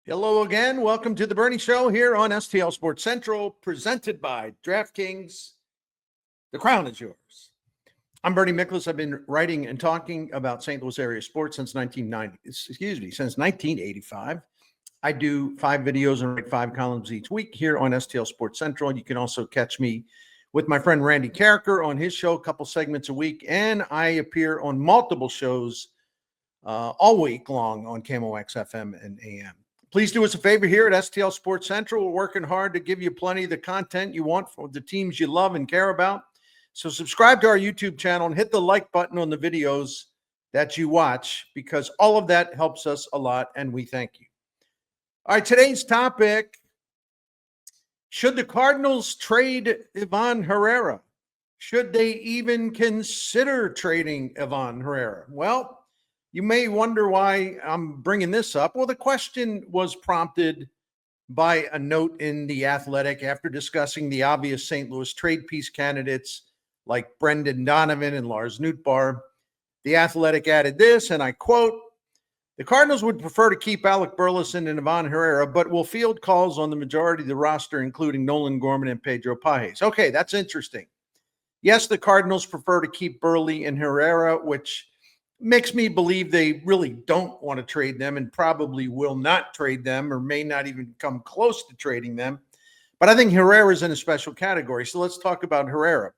Hello again. Welcome to the Bernie Show here on STL Sports Central, presented by DraftKings. The crown is yours. I'm Bernie Miklasz. I've been writing and talking about St. Louis area sports since 1985. I do 5 videos and write 5 columns each week here on STL Sports Central. You can also catch me with my friend Randy Carricker on his show, a couple segments a week, and I appear on multiple shows all week long on KMOX FM and AM. Please do us a favor here at STL Sports Central. We're working hard to give you plenty of the content you want for the teams you love and care about. So subscribe to our YouTube channel and hit the like button on the videos that you watch, because all of that helps us a lot, and we thank you. All right, today's topic: should the Cardinals trade Iván Herrera? Should they even consider trading Iván Herrera? Well, you may wonder why I'm bringing this up. Well, the question was prompted by a note in The Athletic after discussing the obvious St. Louis trade piece candidates like Brendan Donovan and Lars Nootbaar. The Athletic added this, and I quote, "The Cardinals would prefer to keep Alec Burleson and Iván Herrera, but will field calls on the majority of the roster, including Nolan Gorman and Pedro Pages." Okay, that's interesting. Yes, the Cardinals prefer to keep Burley and Herrera, which makes me believe they really don't want to trade them and probably will not trade them, or may not even come close to trading them. But I think Herrera is in a special category. So let's talk about Herrera.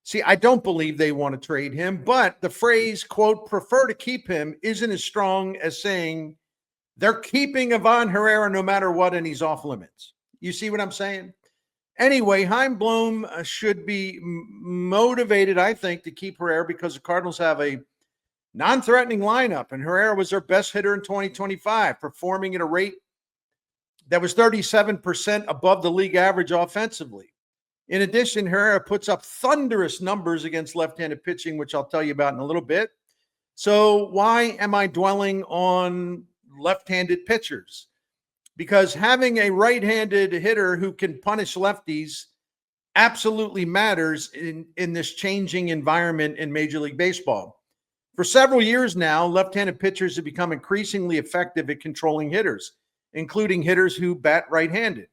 See, I don't believe they want to trade him, but the phrase, quote, "prefer to keep him," isn't as strong as saying they're keeping Iván Herrera no matter what and he's off limits. You see what I'm saying? Anyway, Chaim Bloom should be motivated, I think, to keep Herrera because the Cardinals have a non-threatening lineup, and Herrera was their best hitter in 2025, performing at a rate that was 37% above the league average offensively. In addition, Herrera puts up thunderous numbers against left-handed pitching, which I'll tell you about in a little bit. So why am I dwelling on left-handed pitchers? Because having a right-handed hitter who can punish lefties absolutely matters in this changing environment in Major League Baseball. For several years now, left-handed pitchers have become increasingly effective at controlling hitters, including hitters who bat right-handed.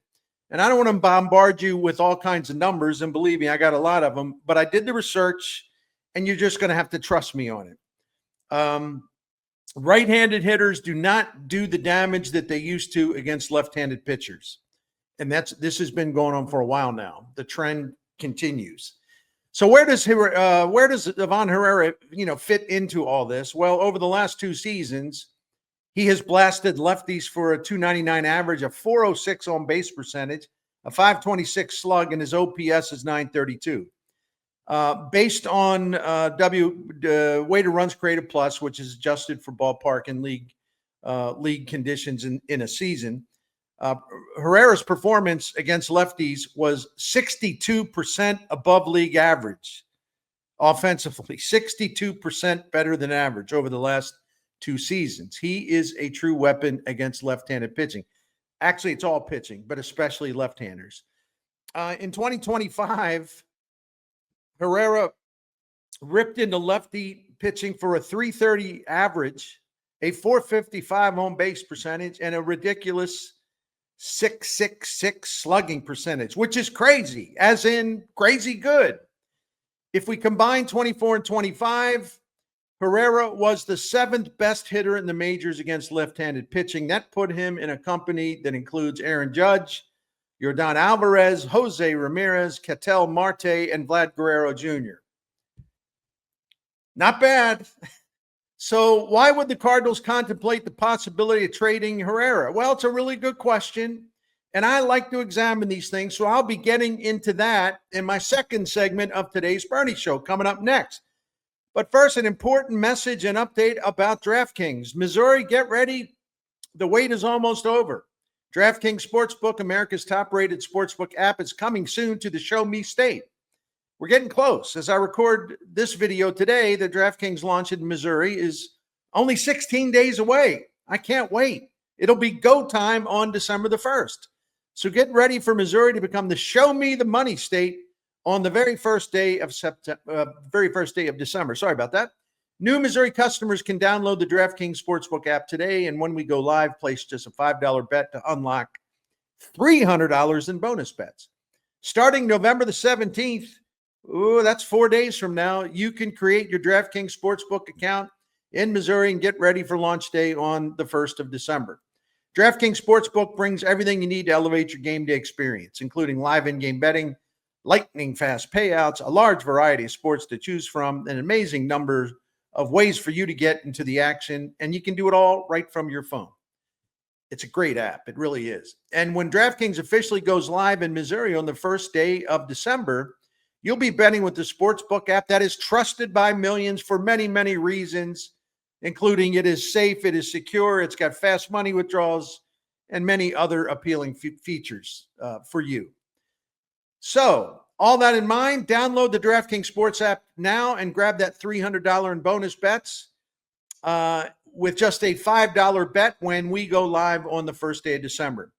And I don't want to bombard you with all kinds of numbers, and believe me, I got a lot of them, but I did the research, and you're just going to have to trust me on it. Right-handed hitters do not do the damage that they used to against left-handed pitchers. And this has been going on for a while now. The trend continues. So where does Iván Herrera, fit into all this? Well, over the last 2 seasons, he has blasted lefties for a .299 average, a .406 on base percentage, a .526 slug, and his OPS is .932. Based on weighted runs created plus, which is adjusted for ballpark and league conditions in a season, Herrera's performance against lefties was 62% above league average offensively, 62% better than average over the last 2 seasons. He is a true weapon against left-handed pitching. Actually, it's all pitching, but especially left-handers. In 2025, Herrera ripped into lefty pitching for a .330 average, a .455 on base percentage, and a ridiculous .666 slugging percentage, which is crazy, as in crazy good. If we combine 24 and 25, Herrera was the 7th best hitter in the majors against left-handed pitching. That put him in a company that includes Aaron Judge, Yordan Alvarez, Jose Ramirez, Ketel Marte, and Vlad Guerrero Jr. Not bad. So why would the Cardinals contemplate the possibility of trading Herrera? Well, it's a really good question, and I like to examine these things, so I'll be getting into that in my second segment of today's Bernie Show coming up next. But first, an important message and update about DraftKings. Missouri, get ready. The wait is almost over. DraftKings Sportsbook, America's top-rated sportsbook app, is coming soon to the Show Me state. We're getting close. As I record this video today, the DraftKings launch in Missouri is only 16 days away. I can't wait. It'll be go time on December the 1st. So get ready for Missouri to become the Show Me the Money state on the very first day of December. Sorry about that. New Missouri customers can download the DraftKings Sportsbook app today, and when we go live, place just a $5 bet to unlock $300 in bonus bets. Starting November the 17th, that's 4 days from now, you can create your DraftKings Sportsbook account in Missouri and get ready for launch day on the 1st of December. DraftKings Sportsbook brings everything you need to elevate your game day experience, including live in-game betting, lightning fast payouts, a large variety of sports to choose from, an amazing number of ways for you to get into the action, and you can do it all right from your phone. It's a great app. It really is. And when DraftKings officially goes live in Missouri on the first day of December, you'll be betting with the Sportsbook app that is trusted by millions for many, many reasons, including it is safe, it is secure, it's got fast money withdrawals, and many other appealing features for you. So, all that in mind, download the DraftKings Sports app now and grab that $300 in bonus bets with just a $5 bet when we go live on the first day of December.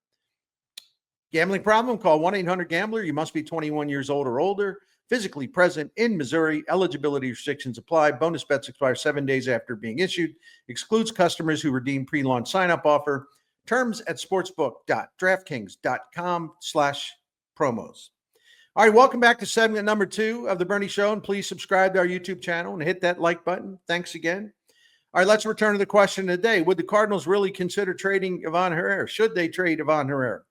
Gambling problem? Call 1-800-GAMBLER. You must be 21 years old or older, physically present in Missouri. Eligibility restrictions apply. Bonus bets expire 7 days after being issued. Excludes customers who redeem pre-launch sign-up offer. Terms at sportsbook.draftkings.com/promos. All right, welcome back to segment number 2 of the Bernie Show, and please subscribe to our YouTube channel and hit that like button. Thanks again. All right, let's return to the question of the day. Would the Cardinals really consider trading Iván Herrera? Should they trade Iván Herrera?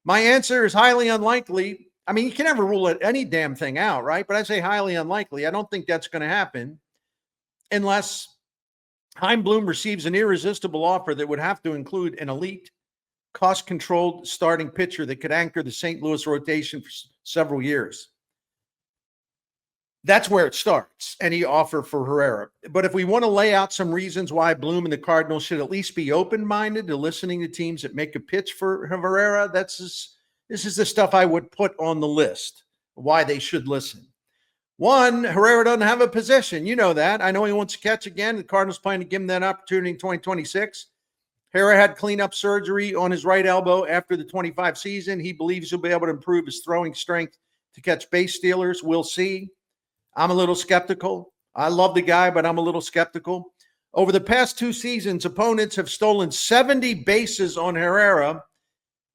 My answer is highly unlikely. I mean, you can never rule any damn thing out, right? But I say highly unlikely. I don't think that's going to happen unless Chaim Bloom receives an irresistible offer that would have to include an elite, cost-controlled starting pitcher that could anchor the St. Louis rotation for several years. That's where it starts, any offer for Herrera. But if we want to lay out some reasons why Bloom and the Cardinals should at least be open-minded to listening to teams that make a pitch for Herrera, this is the stuff I would put on the list, why they should listen. One, Herrera doesn't have a position. You know that. I know he wants to catch again. The Cardinals plan to give him that opportunity in 2026. Herrera had cleanup surgery on his right elbow after the 25 season. He believes he'll be able to improve his throwing strength to catch base stealers. We'll see. I'm a little skeptical. I love the guy, but I'm a little skeptical. Over the past 2 seasons, opponents have stolen 70 bases on Herrera,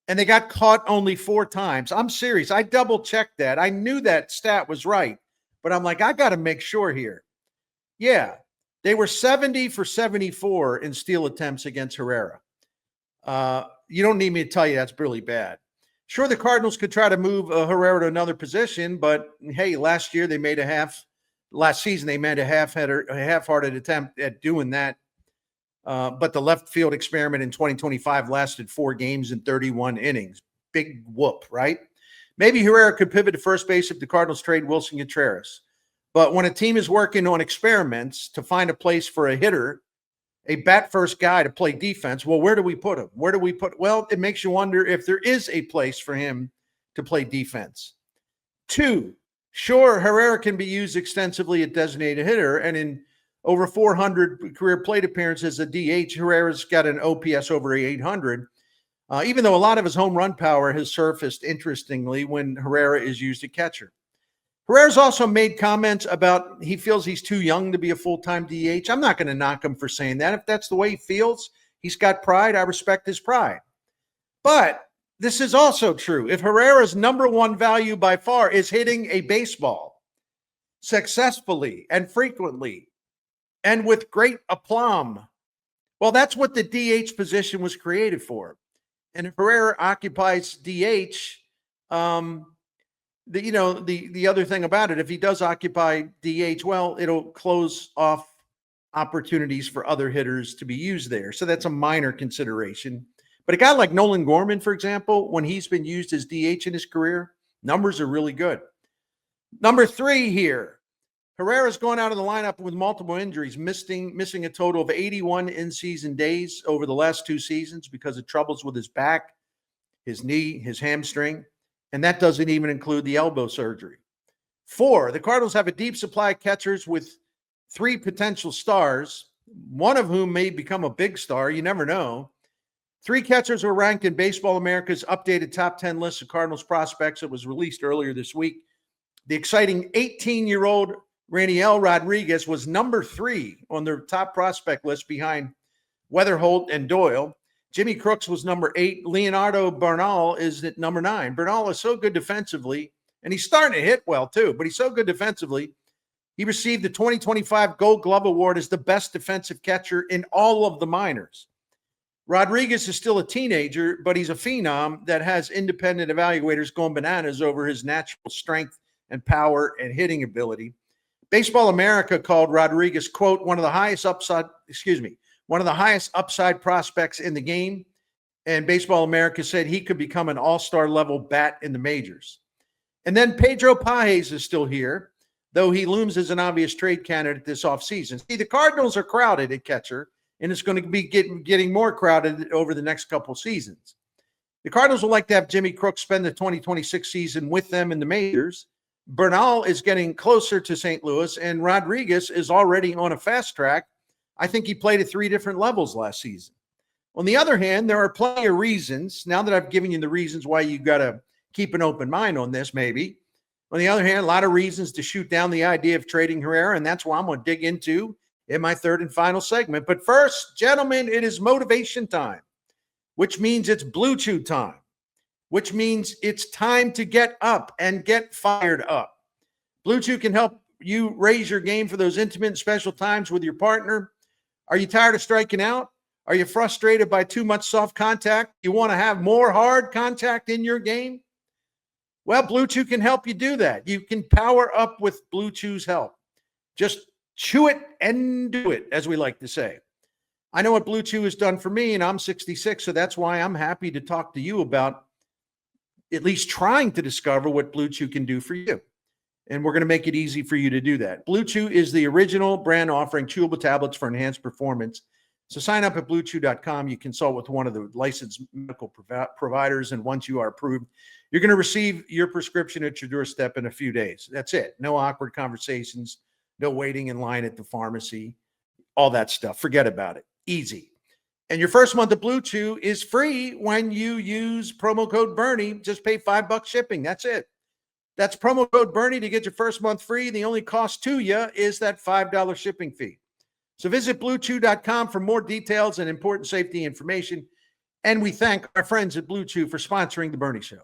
and they got caught only 4 times. I'm serious. I double-checked that. I knew that stat was right, but I'm like, I got to make sure here. Yeah, they were 70 for 74 in steal attempts against Herrera. You don't need me to tell you that's really bad. Sure, the Cardinals could try to move Herrera to another position, but hey, last season they made a half-hearted attempt at doing that. But the left field experiment in 2025 lasted 4 games and 31 innings. Big whoop, right? Maybe Herrera could pivot to first base if the Cardinals trade Wilson Contreras. But when a team is working on experiments to find a place for a hitter, a bat-first guy to play defense, well, where do we put him? Well, it makes you wonder if there is a place for him to play defense. 2, sure, Herrera can be used extensively at designated hitter, and in over 400 career plate appearances at DH, Herrera's got an OPS over 800, even though a lot of his home run power has surfaced, interestingly, when Herrera is used at catcher. Herrera's also made comments about he feels he's too young to be a full-time DH. I'm not going to knock him for saying that. If that's the way he feels, he's got pride. I respect his pride. But this is also true. If Herrera's number one value by far is hitting a baseball successfully and frequently and with great aplomb, well, that's what the DH position was created for. And if Herrera occupies DH, the other thing about it, if he does occupy DH, well, it'll close off opportunities for other hitters to be used there. So that's a minor consideration. But a guy like Nolan Gorman, for example, when he's been used as DH in his career, numbers are really good. Number 3 here, Herrera's going out of the lineup with multiple injuries, missing a total of 81 in-season days over the last 2 seasons because of troubles with his back, his knee, his hamstring. And that doesn't even include the elbow surgery. 4, the Cardinals have a deep supply of catchers with 3 potential stars, one of whom may become a big star. You never know. 3 catchers were ranked in Baseball America's updated top 10 list of Cardinals prospects that was released earlier this week. The exciting 18-year-old Rainiel Rodriguez was number 3 on their top prospect list behind Weatherholt and Doyle. Jimmy Crooks was number 8. Leonardo Bernal is at number 9. Bernal is so good defensively, and he's starting to hit well too, but he's so good defensively. He received the 2025 Gold Glove Award as the best defensive catcher in all of the minors. Rodriguez is still a teenager, but he's a phenom that has independent evaluators going bananas over his natural strength and power and hitting ability. Baseball America called Rodriguez, quote, one of the highest upside prospects in the game. And Baseball America said he could become an all-star level bat in the majors. And then Pedro Pages is still here, though he looms as an obvious trade candidate this offseason. See, the Cardinals are crowded at catcher, and it's going to be getting more crowded over the next couple seasons. The Cardinals would like to have Jimmy Crooks spend the 2026 season with them in the majors. Bernal is getting closer to St. Louis, and Rodriguez is already on a fast track. I think he played at 3 different levels last season. On the other hand, there are plenty of reasons, now that I've given you the reasons why you got to keep an open mind on this, maybe. On the other hand, a lot of reasons to shoot down the idea of trading Herrera, and that's what I'm going to dig into in my third and final segment. But first, gentlemen, it is motivation time, which means it's BlueChew time, which means it's time to get up and get fired up. BlueChew can help you raise your game for those intimate and special times with your partner. Are you tired of striking out? Are you frustrated by too much soft contact? You want to have more hard contact in your game? Well, BlueChew can help you do that. You can power up with BlueChew's help. Just chew it and do it, as we like to say. I know what BlueChew has done for me, and I'm 66, so that's why I'm happy to talk to you about at least trying to discover what BlueChew can do for you. And we're going to make it easy for you to do that. BlueChew is the original brand offering chewable tablets for enhanced performance. So sign up at BlueChew.com. You consult with one of the licensed medical providers, and once you are approved, you're going to receive your prescription at your doorstep in a few days. That's it. No awkward conversations, no waiting in line at the pharmacy, all that stuff. Forget about it. Easy. And your first month of BlueChew is free when you use promo code Bernie. Just pay $5 shipping. That's it. That's promo code Bernie to get your first month free. The only cost to you is that $5 shipping fee. So visit BlueChew.com for more details and important safety information. And we thank our friends at BlueChew for sponsoring The Bernie Show.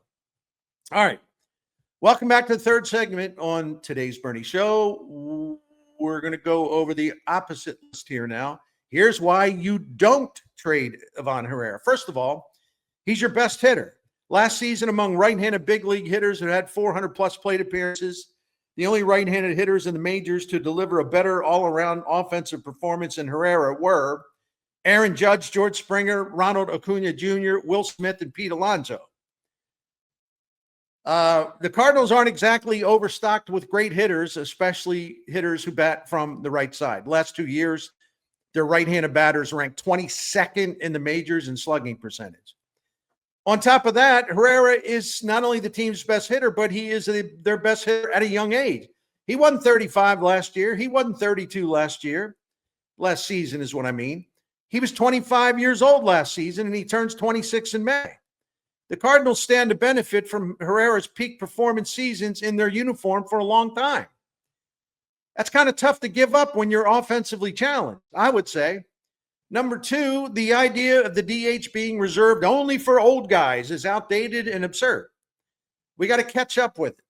All right. Welcome back to the third segment on today's Bernie Show. We're going to go over the opposite list here now. Here's why you don't trade Iván Herrera. First of all, he's your best hitter. Last season, among right-handed big league hitters who had 400-plus plate appearances, the only right-handed hitters in the majors to deliver a better all-around offensive performance than Herrera were Aaron Judge, George Springer, Ronald Acuna Jr., Will Smith, and Pete Alonso. The Cardinals aren't exactly overstocked with great hitters, especially hitters who bat from the right side. The last 2 years, their right-handed batters ranked 22nd in the majors in slugging percentage. On top of that, Herrera is not only the team's best hitter, but he is their best hitter at a young age. He wasn't 35 last year. He wasn't 32 last year. Last season is what I mean. He was 25 years old last season, and he turns 26 in May. The Cardinals stand to benefit from Herrera's peak performance seasons in their uniform for a long time. That's kind of tough to give up when you're offensively challenged, I would say. Number two, the idea of the DH being reserved only for old guys is outdated and absurd. We got to catch up with it.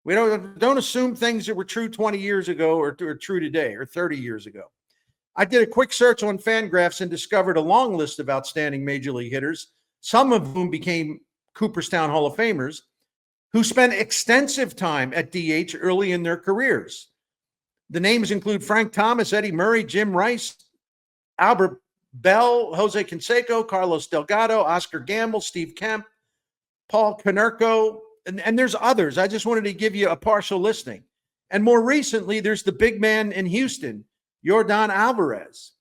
We don't assume things that were true 20 years ago or true today or 30 years ago. I did a quick search on Fangraphs and discovered a long list of outstanding major league hitters, some of whom became Cooperstown Hall of Famers, who spent extensive time at DH early in their careers. The names include Frank Thomas, Eddie Murray, Jim Rice, Albert Bell, Jose Canseco, Carlos Delgado, Oscar Gamble, Steve Kemp, Paul Konerko, and there's others. I just wanted to give you a partial listing. And more recently, there's the big man in Houston, Yordan Alvarez.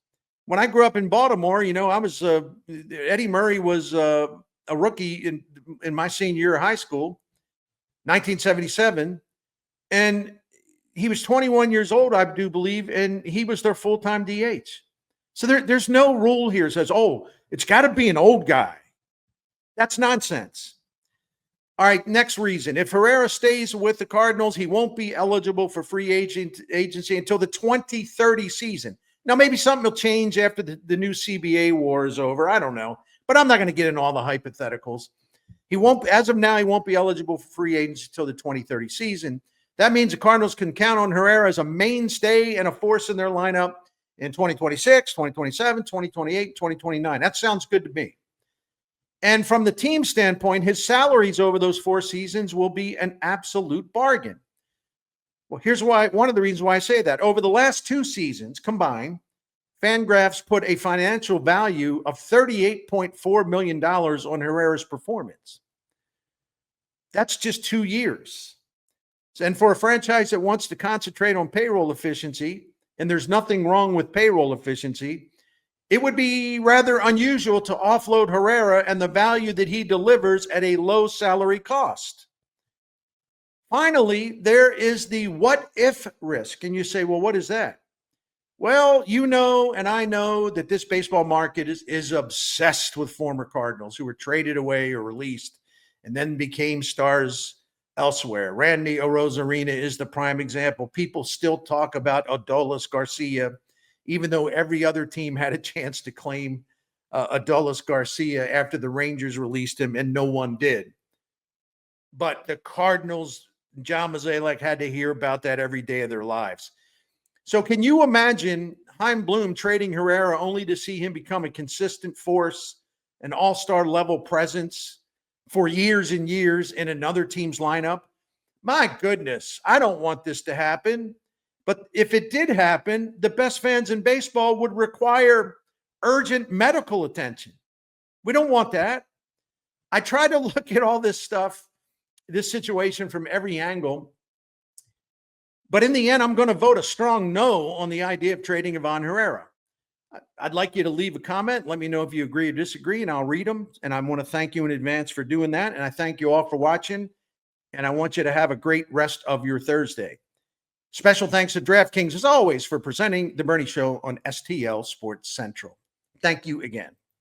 When I grew up in Baltimore, I was Eddie Murray was a rookie in my senior year of high school, 1977, and he was 21 years old, I do believe, and he was their full-time DH. So there's no rule here that says, it's got to be an old guy. That's nonsense. All right, next reason. If Herrera stays with the Cardinals, he won't be eligible for free agency until the 2030 season. Now, maybe something will change after the new CBA war is over. I don't know. But I'm not going to get into all the hypotheticals. He won't, as of now, he won't be eligible for free agency until the 2030 season. That means the Cardinals can count on Herrera as a mainstay and a force in their lineup in 2026, 2027, 2028, 2029. That sounds good to me. And from the team standpoint, his salaries over those 4 seasons will be an absolute bargain. Well, here's why. One of the reasons why I say that. Over the last 2 seasons combined, Fangraphs put a financial value of $38.4 million on Herrera's performance. That's just 2 years. And for a franchise that wants to concentrate on payroll efficiency, and there's nothing wrong with payroll efficiency, it would be rather unusual to offload Herrera and the value that he delivers at a low salary cost. Finally, there is the what if risk. And you say, well, what is that? Well, you know, and I know that this baseball market is obsessed with former Cardinals who were traded away or released and then became stars elsewhere. Randy Arozarena is the prime example. People still talk about Adolis Garcia, even though every other team had a chance to claim Adolis Garcia after the Rangers released him and no one did. But the Cardinals, John Mozeliak, had to hear about that every day of their lives. So can you imagine Chaim Bloom trading Herrera only to see him become a consistent force, an all-star level presence for years and years in another team's lineup? My goodness, I don't want this to happen. But if it did happen, the best fans in baseball would require urgent medical attention. We don't want that. I try to look at all this stuff, this situation from every angle. But in the end, I'm going to vote a strong no on the idea of trading Iván Herrera. I'd like you to leave a comment. Let me know if you agree or disagree, and I'll read them. And I want to thank you in advance for doing that. And I thank you all for watching. And I want you to have a great rest of your Thursday. Special thanks to DraftKings, as always, for presenting The Bernie Show on STL Sports Central. Thank you again.